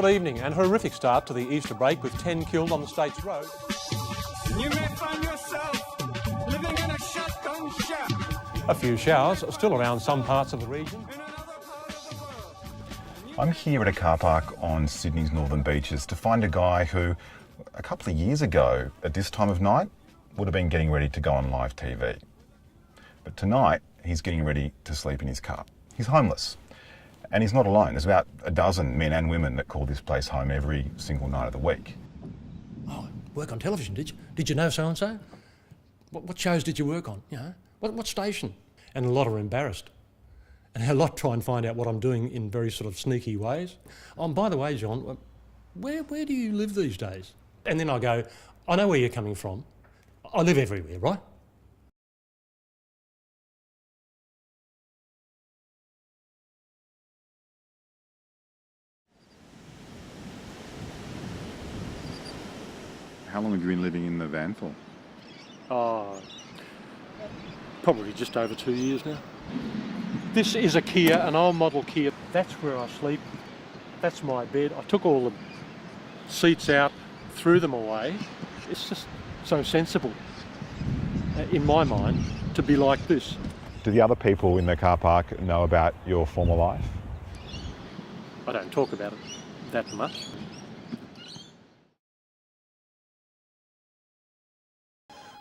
Good evening, and horrific start to the Easter break with 10 killed on the state's road. You may find yourself living in a shotgun shack. A few showers still around some parts of the region. I'm here at a car park on Sydney's northern beaches to find a guy who, a couple of years ago, at this time of night, would have been getting ready to go on live TV. But tonight, he's getting ready to sleep in his car. He's homeless. And he's not alone. There's about a dozen men and women that call this place home every single night of the week. Oh, work on television, did you? Did you know so-and-so? What shows did you work on? You know, what station? And a lot are embarrassed. And a lot try and find out what I'm doing in very sort of sneaky ways. Oh, and by the way, John, where do you live these days? And then I go, I know where you're coming from. I live everywhere, right? How long have you been living in the van for? Probably just over 2 years now. This is a Kia, an old model Kia. That's where I sleep. That's my bed. I took all the seats out, threw them away. It's just so sensible, in my mind, to be like this. Do the other people in the car park know about your former life? I don't talk about it that much.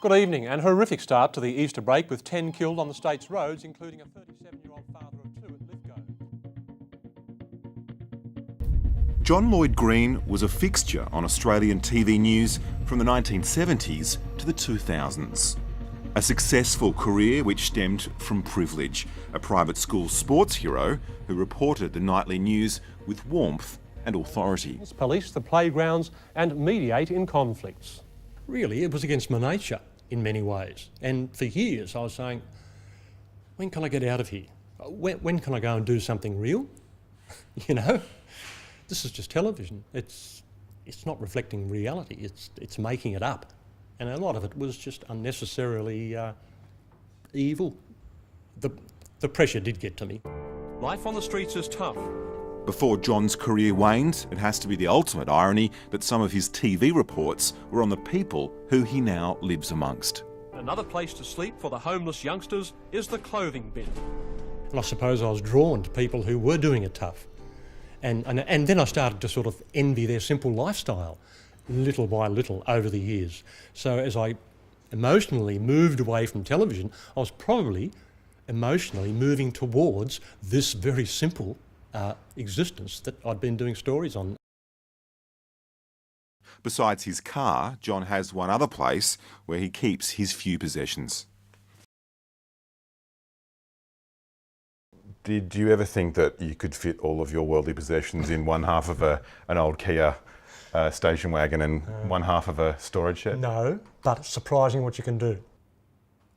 Good evening, and horrific start to the Easter break with 10 killed on the state's roads, including a 37-year-old father of two at Lithgow. John Lloyd Green was a fixture on Australian TV news from the 1970s to the 2000s. A successful career which stemmed from privilege, a private school sports hero who reported the nightly news with warmth and authority. Police the playgrounds and mediate in conflicts. Really, it was against my nature in many ways. And for years I was saying, when can I get out of here? When can I go and do something real? You know, this is just television. It's not reflecting reality, it's making it up. And a lot of it was just unnecessarily evil. The pressure did get to me. Life on the streets is tough. Before John's career waned, it has to be the ultimate irony that some of his TV reports were on the people who he now lives amongst. Another place to sleep for the homeless youngsters is the clothing bin. And I suppose I was drawn to people who were doing it tough. And then I started to sort of envy their simple lifestyle, little by little over the years. So as I emotionally moved away from television, I was probably emotionally moving towards this very simple existence that I'd been doing stories on. Besides his car, John has one other place where he keeps his few possessions. Did you ever think that you could fit all of your worldly possessions in one half of an old Kia station wagon and one half of a storage shed? No, but it's surprising what you can do.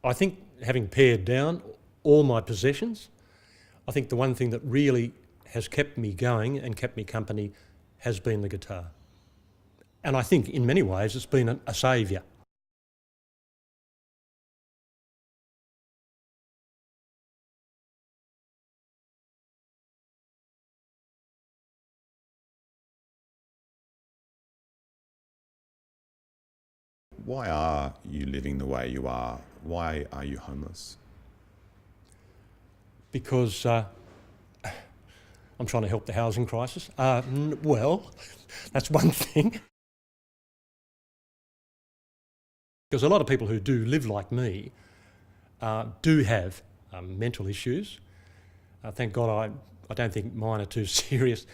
I think having pared down all my possessions, I think the one thing that really has kept me going and kept me company has been the guitar. And I think in many ways it's been a saviour. Why are you living the way you are? Why are you homeless? Because I'm trying to help the housing crisis. Well, that's one thing. Because a lot of people who do live like me do have mental issues. Thank God I don't think mine are too serious.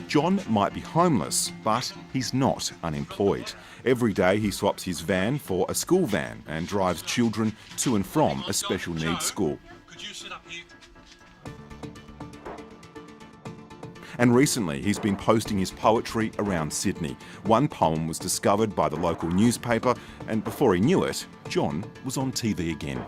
John might be homeless, but he's not unemployed. Every day he swaps his van for a school van and drives children to and from a special needs school. And recently he's been posting his poetry around Sydney. One poem was discovered by the local newspaper, and before he knew it, John was on TV again.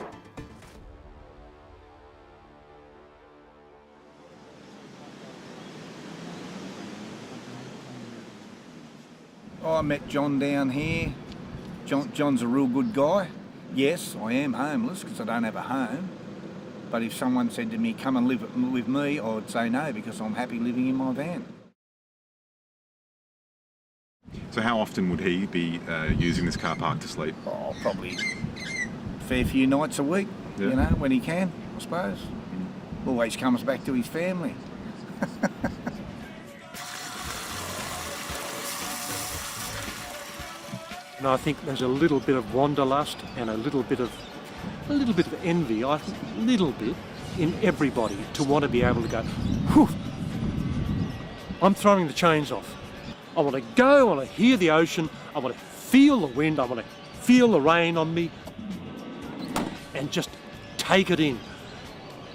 I met John down here. John's a real good guy. Yes, I am homeless because I don't have a home. But if someone said to me, come and live with me, I would say no because I'm happy living in my van. So how often would he be using this car park to sleep? Oh, probably a fair few nights a week, Yeah. you know, when he can, I suppose. Always comes back to his family. And I think there's a little bit of wanderlust and a little bit of envy, I think, a little bit, in everybody to want to be able to go, whew, I'm throwing the chains off. I want to go, I want to hear the ocean, I want to feel the wind, I want to feel the rain on me and just take it in.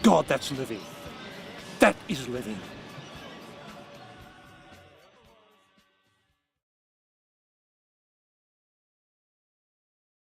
God, that's living. That is living.